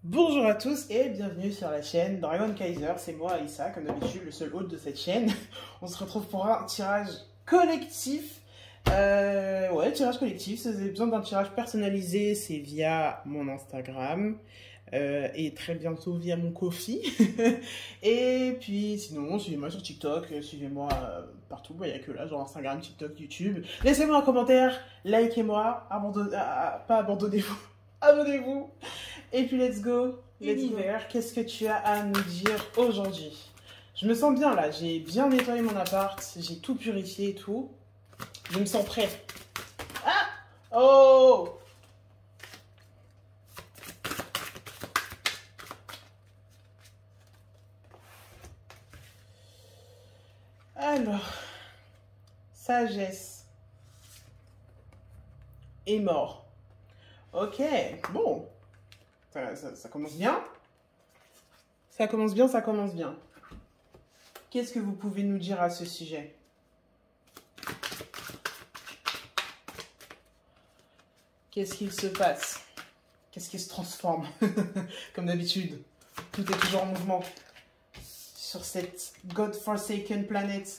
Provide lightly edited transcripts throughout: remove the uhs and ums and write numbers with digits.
Bonjour à tous et bienvenue sur la chaîne Dragon Kaiser, c'est moi Aïssa, comme d'habitude le seul hôte de cette chaîne. On se retrouve pour un tirage collectif. Ouais, tirage collectif, si vous avez besoin d'un tirage personnalisé, c'est via mon Instagram. Et très bientôt via mon Ko-fi. Et puis sinon, suivez-moi sur TikTok, suivez-moi partout, il n'y a que là, genre Instagram, TikTok, YouTube. Laissez-moi un commentaire, likez-moi, pas abandonnez-vous, abonnez-vous. Et puis let's go, l'univers, qu'est-ce que tu as à nous dire aujourd'hui? Je me sens bien là, j'ai bien nettoyé mon appart, j'ai tout purifié et tout. Je me sens prêt. Ah! Oh! Alors, sagesse et mort. Ok, bon, ça commence bien. Ça commence bien, ça commence bien. Qu'est-ce que vous pouvez nous dire à ce sujet? Qu'est-ce qu'il se passe? Qu'est-ce qui se transforme? Comme d'habitude, tout est toujours en mouvement sur cette God-forsaken planète.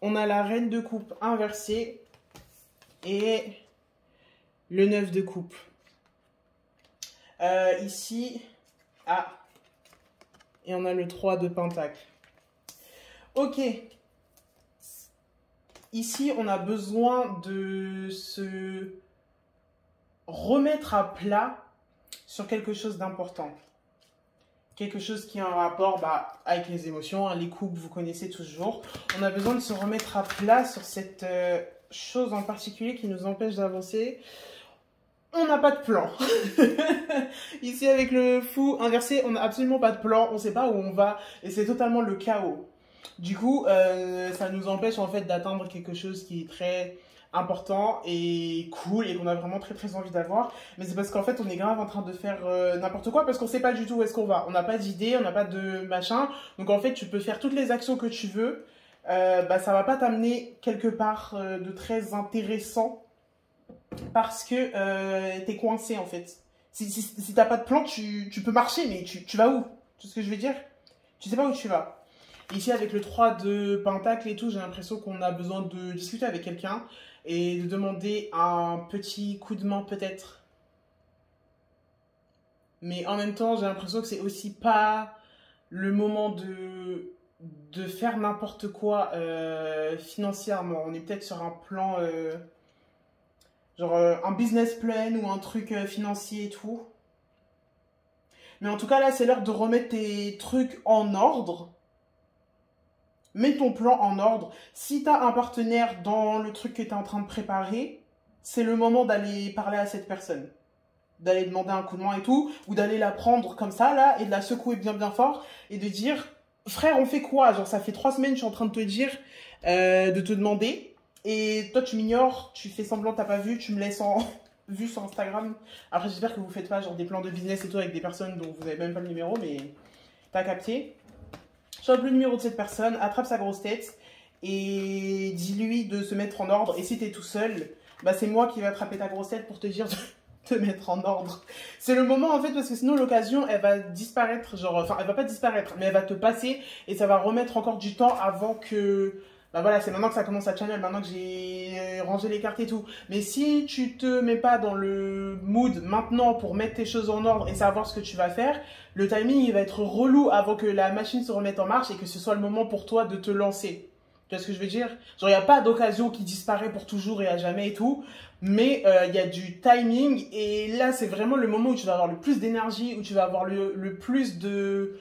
On a la reine de coupe inversée et le 9 de coupe. Ici, et on a le 3 de pentacle. Ok. Ici, on a besoin de se remettre à plat sur quelque chose d'important. Quelque chose qui a un rapport avec les émotions, les couples, vous connaissez toujours. On a besoin de se remettre à plat sur cette chose en particulier qui nous empêche d'avancer. On n'a pas de plan. Ici, avec le fou inversé, on n'a absolument pas de plan. On ne sait pas où on va et c'est totalement le chaos. Du coup, ça nous empêche en fait d'atteindre quelque chose qui est très important et cool et qu'on a vraiment très envie d'avoir. Mais c'est parce qu'en fait, on est grave en train de faire n'importe quoi parce qu'on ne sait pas du tout où est-ce qu'on va. On n'a pas d'idée, on n'a pas de machin. Donc en fait, tu peux faire toutes les actions que tu veux. Ça va pas t'amener quelque part de très intéressant parce que t'es coincé en fait. Si t'as pas de plan, tu peux marcher, mais tu vas où? Tu sais ce que je veux dire? Tu sais pas où tu vas. Ici, avec le 3 de pentacle et tout, j'ai l'impression qu'on a besoin de discuter avec quelqu'un et de demander un petit coup de main peut-être. Mais en même temps, j'ai l'impression que c'est aussi pas le moment de faire n'importe quoi financièrement. On est peut-être sur un plan, genre un business plan ou un truc financier et tout. Mais en tout cas, là, c'est l'heure de remettre tes trucs en ordre. Mets ton plan en ordre. Si tu as un partenaire dans le truc que tu es en train de préparer, c'est le moment d'aller parler à cette personne. D'aller demander un coup de main et tout, ou d'aller la prendre comme ça, là, et de la secouer bien fort, et de dire, frère, on fait quoi? Genre, ça fait 3 semaines, je suis en train de te dire, de te demander, et toi, tu m'ignores, tu fais semblant, t'as pas vu, tu me laisses en vue sur Instagram. Après, j'espère que vous faites pas, genre, des plans de business et tout, avec des personnes dont vous avez même pas le numéro, mais t'as capté. Chope le numéro de cette personne, attrape sa grosse tête et dis-lui de se mettre en ordre. Et si t'es tout seul, c'est moi qui vais attraper ta grosse tête pour te dire de te mettre en ordre. C'est le moment en fait parce que sinon l'occasion elle va disparaître, genre, enfin elle va pas disparaître, mais elle va te passer et ça va remettre encore du temps avant que... voilà, c'est maintenant que ça commence à channel, maintenant que j'ai rangé les cartes et tout. Mais si tu te mets pas dans le mood maintenant pour mettre tes choses en ordre et savoir ce que tu vas faire, le timing il va être relou avant que la machine se remette en marche et que ce soit le moment pour toi de te lancer. Tu vois ce que je veux dire? Genre, il n'y a pas d'occasion qui disparaît pour toujours et à jamais et tout, mais il y a du timing et là, c'est vraiment le moment où tu vas avoir le plus d'énergie, où tu vas avoir le plus de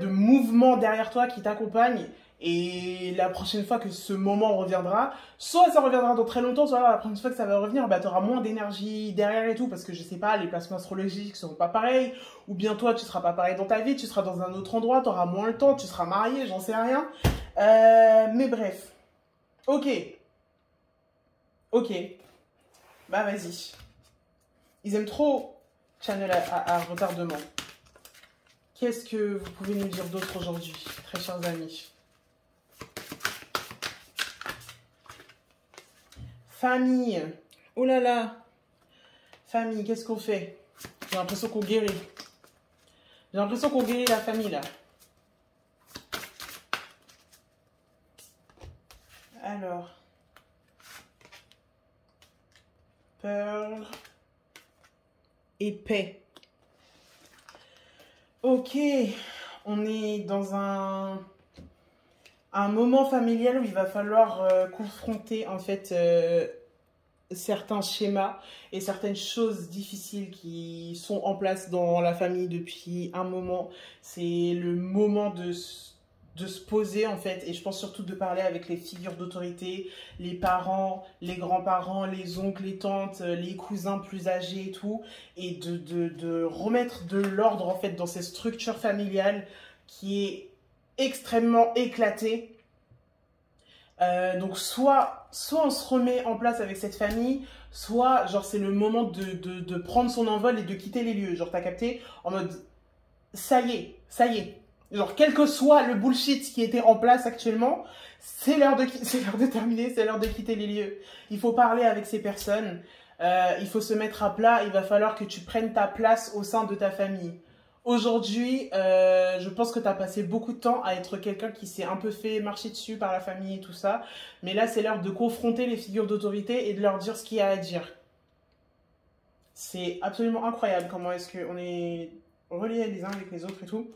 mouvement derrière toi qui t'accompagne. Et la prochaine fois que ce moment reviendra, soit ça reviendra dans très longtemps, soit la prochaine fois que ça va revenir, tu auras moins d'énergie derrière et tout, parce que je sais pas, les placements astrologiques seront pas pareils, ou bien toi tu seras pas pareil dans ta vie, tu seras dans un autre endroit, tu auras moins le temps, tu seras marié, j'en sais rien. Mais bref. Ok. Ok. Vas-y. Ils aiment trop Channel à retardement. Qu'est-ce que vous pouvez nous dire d'autre aujourd'hui, très chers amis? Famille. Oh là là. Famille, qu'est-ce qu'on fait? J'ai l'impression qu'on guérit. J'ai l'impression qu'on guérit la famille, là. Alors. Peur. Et paix. Ok. On est dans un moment familial où il va falloir confronter, en fait, certains schémas et certaines choses difficiles qui sont en place dans la famille depuis un moment. C'est le moment de se poser en fait, et je pense surtout de parler avec les figures d'autorité, les parents, les grands-parents, les oncles, les tantes, les cousins plus âgés et tout, et de remettre de l'ordre en fait dans cette structure familiale qui est extrêmement éclatée. Donc soit on se remet en place avec cette famille, soit genre c'est le moment de prendre son envol et de quitter les lieux. Genre t'as capté en mode ça y est. Genre quel que soit le bullshit qui était en place actuellement, c'est l'heure de terminer, c'est l'heure de quitter les lieux. Il faut parler avec ces personnes, il faut se mettre à plat, il va falloir que tu prennes ta place au sein de ta famille. Aujourd'hui, je pense que tu as passé beaucoup de temps à être quelqu'un qui s'est un peu fait marcher dessus par la famille et tout ça. Mais là, c'est l'heure de confronter les figures d'autorité et de leur dire ce qu'il y a à dire. C'est absolument incroyable comment est-ce qu'on est reliés les uns avec les autres et tout.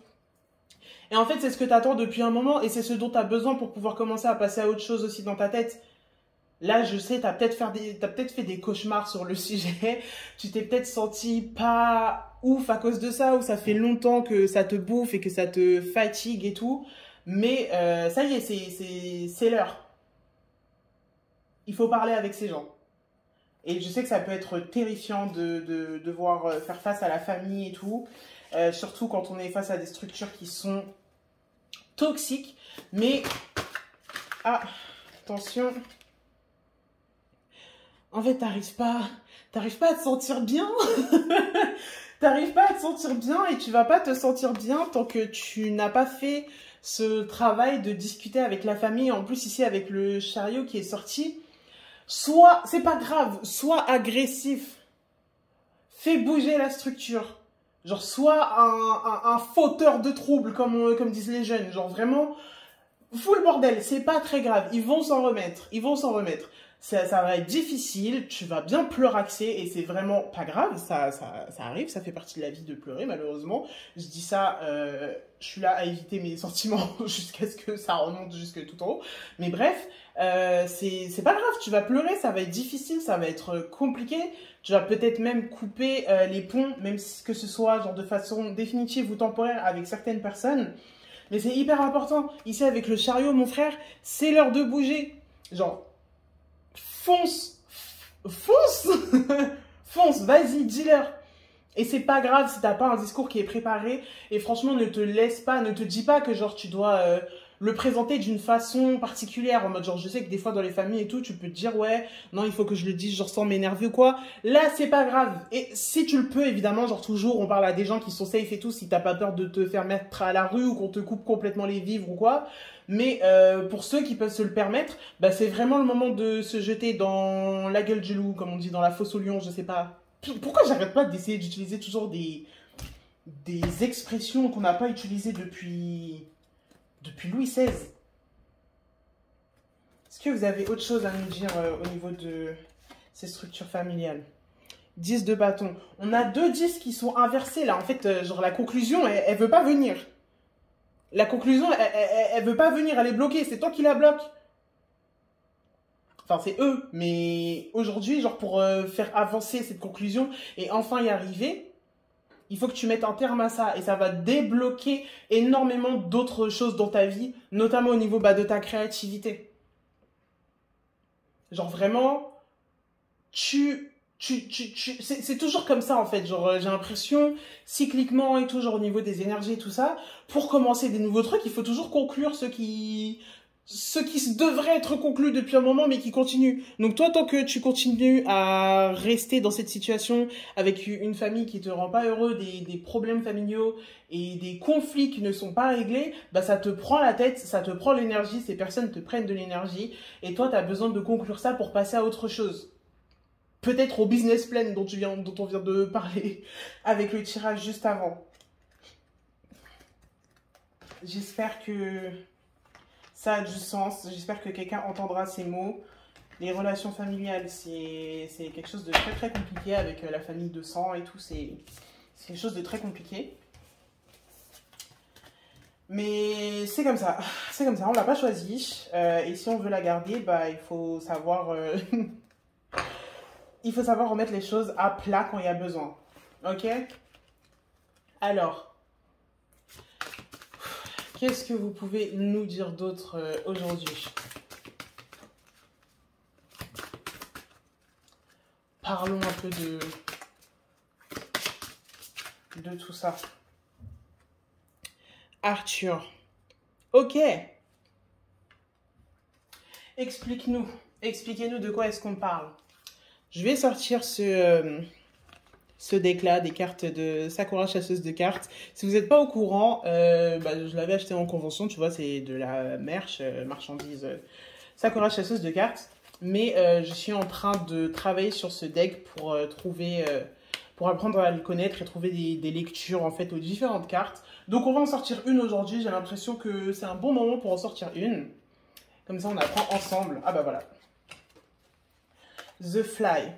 Et en fait, c'est ce que tu attends depuis un moment et c'est ce dont tu as besoin pour pouvoir commencer à passer à autre chose aussi dans ta tête. Là, je sais, t'as peut-être fait des cauchemars sur le sujet. Tu t'es peut-être senti pas ouf à cause de ça, ou ça fait longtemps que ça te bouffe et que ça te fatigue et tout. Mais ça y est, c'est l'heure. Il faut parler avec ces gens. Et je sais que ça peut être terrifiant de devoir faire face à la famille et tout. Surtout quand on est face à des structures qui sont toxiques. Mais, attention... En fait, t'arrives pas à te sentir bien. T'arrives pas à te sentir bien et tu vas pas te sentir bien tant que tu n'as pas fait ce travail de discuter avec la famille. En plus, ici, avec le chariot qui est sorti, soit, c'est pas grave, soit agressif. Fais bouger la structure. Genre, soit un fauteur de troubles, comme disent les jeunes. Genre, vraiment, fous le bordel, c'est pas très grave. Ils vont s'en remettre. Ça va être difficile, tu vas bien pleuraxer et c'est vraiment pas grave, ça arrive, ça fait partie de la vie de pleurer malheureusement. Je dis ça, je suis là à éviter mes sentiments jusqu'à ce que ça remonte jusque tout en haut. Mais bref, c'est pas grave, tu vas pleurer, ça va être difficile, ça va être compliqué. Tu vas peut-être même couper les ponts, même que ce soit genre de façon définitive ou temporaire avec certaines personnes. Mais c'est hyper important. Ici avec le chariot, mon frère, c'est l'heure de bouger. Genre... Fonce, vas-y, dis-leur. Et c'est pas grave si t'as pas un discours qui est préparé. Et franchement, ne te laisse pas, ne te dis pas que genre tu dois le présenter d'une façon particulière. En mode genre, je sais que des fois dans les familles et tout, tu peux te dire ouais, non, il faut que je le dise genre sans m'énerver ou quoi. Là, c'est pas grave. Et si tu le peux, évidemment, genre toujours, on parle à des gens qui sont safe et tout, si t'as pas peur de te faire mettre à la rue ou qu'on te coupe complètement les vivres ou quoi. Mais pour ceux qui peuvent se le permettre, bah, c'est vraiment le moment de se jeter dans la gueule du loup, comme on dit, dans la fosse au lion, je sais pas. Pourquoi j'arrête pas d'essayer d'utiliser toujours des expressions qu'on n'a pas utilisées depuis Louis XVI? Est-ce que vous avez autre chose à nous dire au niveau de ces structures familiales? 10 de bâton. On a 2 10 qui sont inversés là. En fait, genre la conclusion, elle veut pas venir. La conclusion, elle veut pas venir, elle est bloquée. C'est toi qui la bloque. Enfin, c'est eux. Mais aujourd'hui, genre pour faire avancer cette conclusion et enfin y arriver, il faut que tu mettes un terme à ça. Et ça va débloquer énormément d'autres choses dans ta vie, notamment au niveau de ta créativité. Genre vraiment, c'est toujours comme ça en fait, genre j'ai l'impression cycliquement et tout, genre au niveau des énergies et tout ça, pour commencer des nouveaux trucs, il faut toujours conclure ce qui devrait être conclu depuis un moment mais qui continue. Donc toi, tant que tu continues à rester dans cette situation avec une famille qui te rend pas heureux, des problèmes familiaux et des conflits qui ne sont pas réglés, bah ça te prend la tête, ça te prend l'énergie, ces personnes te prennent de l'énergie et toi tu as besoin de conclure ça pour passer à autre chose. peut-être au business plan dont on vient de parler avec le tirage juste avant. J'espère que ça a du sens. J'espère que quelqu'un entendra ces mots. Les relations familiales, c'est quelque chose de très très compliqué avec la famille de sang et tout. C'est quelque chose de très compliqué. Mais c'est comme ça. C'est comme ça, on l'a pas choisi. Et si on veut la garder, bah, il faut savoir... il faut savoir remettre les choses à plat quand il y a besoin. Ok? Alors... Qu'est-ce que vous pouvez nous dire d'autre aujourd'hui? Parlons un peu de tout ça. Arthur. Ok. Explique-nous. Expliquez-nous de quoi est-ce qu'on parle. Je vais sortir ce deck-là, des cartes de Sakura chasseuse de cartes. Si vous n'êtes pas au courant, je l'avais acheté en convention, tu vois, c'est de la marchandise Sakura chasseuse de cartes. Mais je suis en train de travailler sur ce deck pour pour apprendre à le connaître et trouver des lectures en fait aux différentes cartes. Donc on va en sortir une aujourd'hui, j'ai l'impression que c'est un bon moment pour en sortir une. Comme ça on apprend ensemble. Ah bah voilà. The Fly.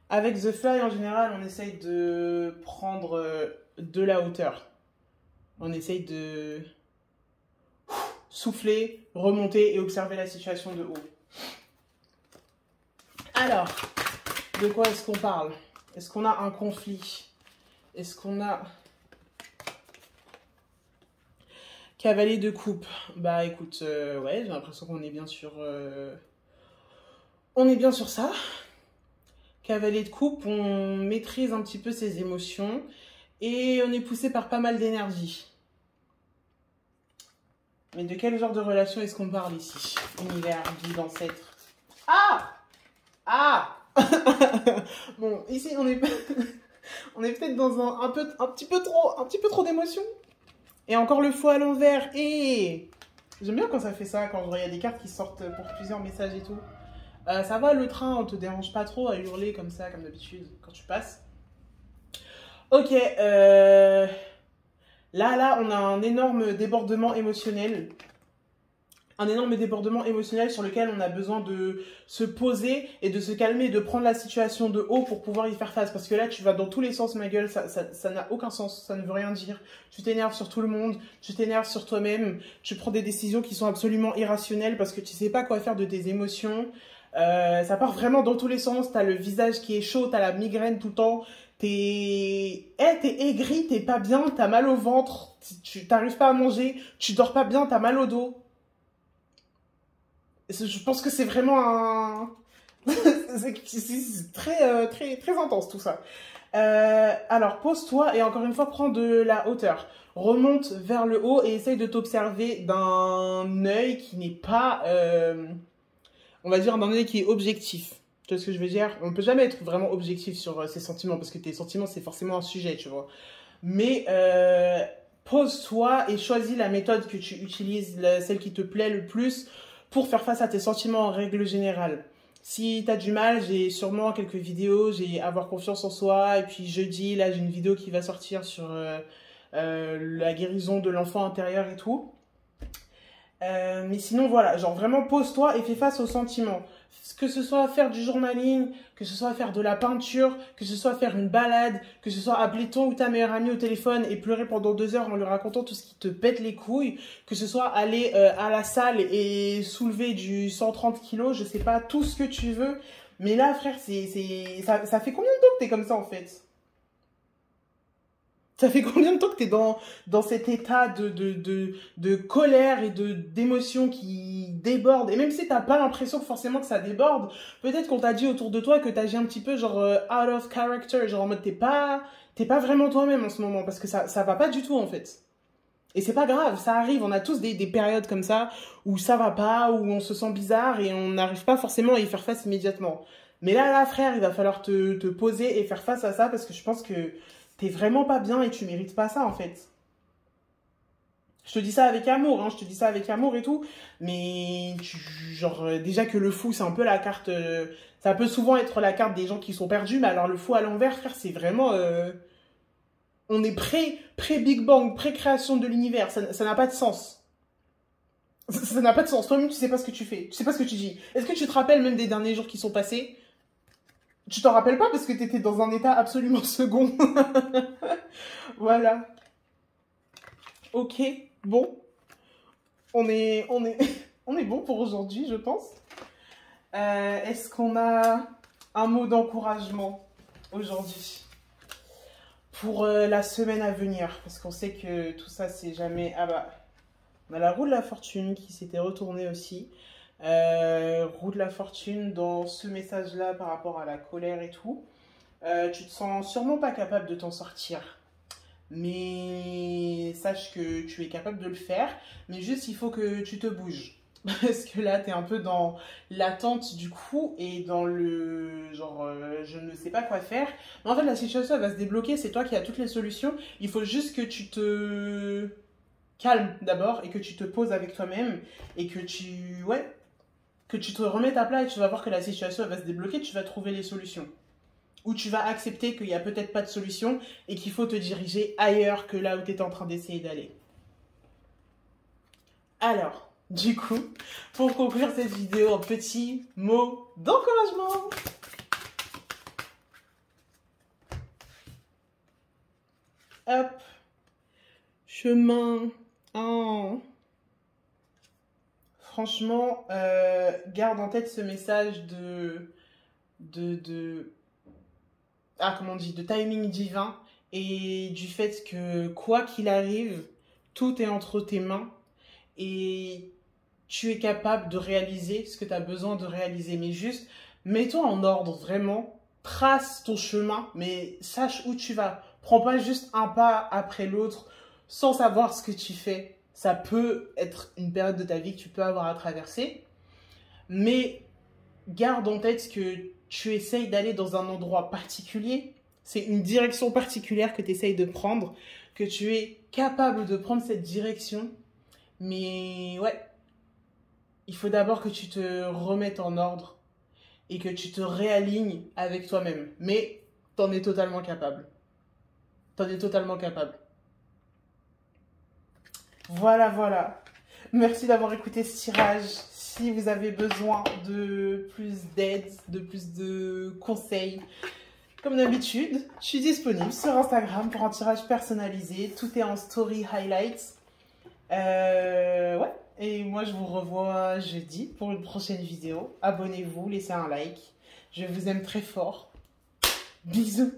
Avec The Fly, en général, on essaye de prendre de la hauteur. On essaye de souffler, remonter et observer la situation de haut. Alors, de quoi est-ce qu'on parle? Est-ce qu'on a un conflit? Est-ce qu'on a... Cavalier de coupe. Bah écoute, ouais, j'ai l'impression qu'on est bien sur... On est bien sur ça. Cavalier de coupe, on maîtrise un petit peu ses émotions et on est poussé par pas mal d'énergie. Mais de quel genre de relation est-ce qu'on parle ici? Univers, guide, ancêtre. Ah! Ah! Bon, ici on est on est peut-être dans un petit peu trop d'émotions. Et encore le fou à l'envers. Et j'aime bien quand ça fait ça, quand il y a des cartes qui sortent pour plusieurs messages et tout. Ça va le train, on te dérange pas trop à hurler comme ça, comme d'habitude, quand tu passes. Ok, là, on a un énorme débordement émotionnel. Un énorme débordement émotionnel sur lequel on a besoin de se poser et de se calmer, de prendre la situation de haut pour pouvoir y faire face. Parce que là, tu vas dans tous les sens, ma gueule, ça n'a aucun sens, ça ne veut rien dire. Tu t'énerves sur tout le monde, tu t'énerves sur toi-même, tu prends des décisions qui sont absolument irrationnelles parce que tu sais pas quoi faire de tes émotions. Ça part vraiment dans tous les sens, t'as le visage qui est chaud, t'as la migraine tout le temps, t'es aigri, t'es pas bien, t'as mal au ventre, tu t'arrives pas à manger, tu dors pas bien, t'as mal au dos. Je pense que c'est vraiment un... c'est très intense tout ça. Alors pose-toi et encore une fois prends de la hauteur. Remonte vers le haut et essaye de t'observer d'un œil qui n'est pas... on va dire d'un œil qui est objectif. Tu vois ce que je veux dire? On ne peut jamais être vraiment objectif sur ses sentiments, parce que tes sentiments, c'est forcément un sujet, tu vois. Mais pose-toi et choisis la méthode que tu utilises, celle qui te plaît le plus, pour faire face à tes sentiments en règle générale. Si tu as du mal, j'ai sûrement quelques vidéos, j'ai avoir confiance en soi, et puis jeudi, là, j'ai une vidéo qui va sortir sur la guérison de l'enfant intérieur et tout. Mais sinon, voilà, genre vraiment pose-toi et fais face aux sentiments. Que ce soit faire du journaling, que ce soit faire de la peinture, que ce soit faire une balade, que ce soit appeler ton ou ta meilleure amie au téléphone et pleurer pendant 2 heures en lui racontant tout ce qui te pète les couilles, que ce soit aller à la salle et soulever du 130 kilos, je sais pas, tout ce que tu veux. Mais là, frère, ça fait combien de temps que t'es comme ça, en fait? Ça fait combien de temps que tu es dans cet état de colère et d'émotion qui déborde? Et même si tu n'as pas l'impression forcément que ça déborde, peut-être qu'on t'a dit autour de toi que tu agis un petit peu genre out of character, genre en mode t'es pas vraiment toi-même en ce moment, parce que ça va pas du tout en fait. Et c'est pas grave, ça arrive, on a tous des périodes comme ça où ça va pas, où on se sent bizarre et on n'arrive pas forcément à y faire face immédiatement. Mais là, frère, il va falloir te poser et faire face à ça parce que je pense que t'es vraiment pas bien et tu mérites pas ça, en fait. Je te dis ça avec amour, hein, je te dis ça avec amour et tout. Mais, genre, déjà que le fou, c'est un peu la carte... ça peut souvent être la carte des gens qui sont perdus. Mais alors, le fou à l'envers, frère, c'est vraiment... on est pré-Big Bang, pré-création de l'univers. Ça n'a pas de sens. Ça n'a pas de sens. Toi-même, tu sais pas ce que tu fais. Tu sais pas ce que tu dis. Est-ce que tu te rappelles même des derniers jours qui sont passés? Tu t'en rappelles pas parce que t'étais dans un état absolument second. Voilà. Ok. Bon. On est on est bon pour aujourd'hui, je pense. Est-ce qu'on a un mot d'encouragement aujourd'hui pour la semaine à venir? Parce qu'on sait que tout ça, c'est jamais... Ah bah, on a la roue de la fortune qui s'était retournée aussi. Roue de la fortune dans ce message-là par rapport à la colère et tout. Tu te sens sûrement pas capable de t'en sortir. Mais sache que tu es capable de le faire. Mais juste, il faut que tu te bouges. Parce que là, tu es un peu dans l'attente du coup et dans le genre, je ne sais pas quoi faire. Mais en fait, la situation elle va se débloquer. C'est toi qui as toutes les solutions. Il faut juste que tu te calmes d'abord et que tu te poses avec toi-même et que que tu te remettes à plat et tu vas voir que la situation elle va se débloquer. Tu vas trouver les solutions. Ou tu vas accepter qu'il n'y a peut-être pas de solution et qu'il faut te diriger ailleurs que là où tu es en train d'essayer d'aller. Alors, du coup, pour conclure cette vidéo, un petit mot d'encouragement. Hop. Chemin 1. Franchement, garde en tête ce message comment on dit, de timing divin et du fait que quoi qu'il arrive, tout est entre tes mains et tu es capable de réaliser ce que tu as besoin de réaliser. Mais juste, mets-toi en ordre vraiment, trace ton chemin, mais sache où tu vas. Prends pas juste un pas après l'autre sans savoir ce que tu fais. Ça peut être une période de ta vie que tu peux avoir à traverser, mais garde en tête que tu essayes d'aller dans un endroit particulier, c'est une direction particulière que tu essayes de prendre, que tu es capable de prendre cette direction, mais ouais, il faut d'abord que tu te remettes en ordre et que tu te réalignes avec toi-même, mais t'en es totalement capable. T'en es totalement capable. Voilà, voilà. Merci d'avoir écouté ce tirage. Si vous avez besoin de plus d'aide, de plus de conseils, comme d'habitude, je suis disponible sur Instagram pour un tirage personnalisé. Tout est en story highlights. Ouais. Et moi, je vous revois jeudi pour une prochaine vidéo. Abonnez-vous, laissez un like. Je vous aime très fort. Bisous.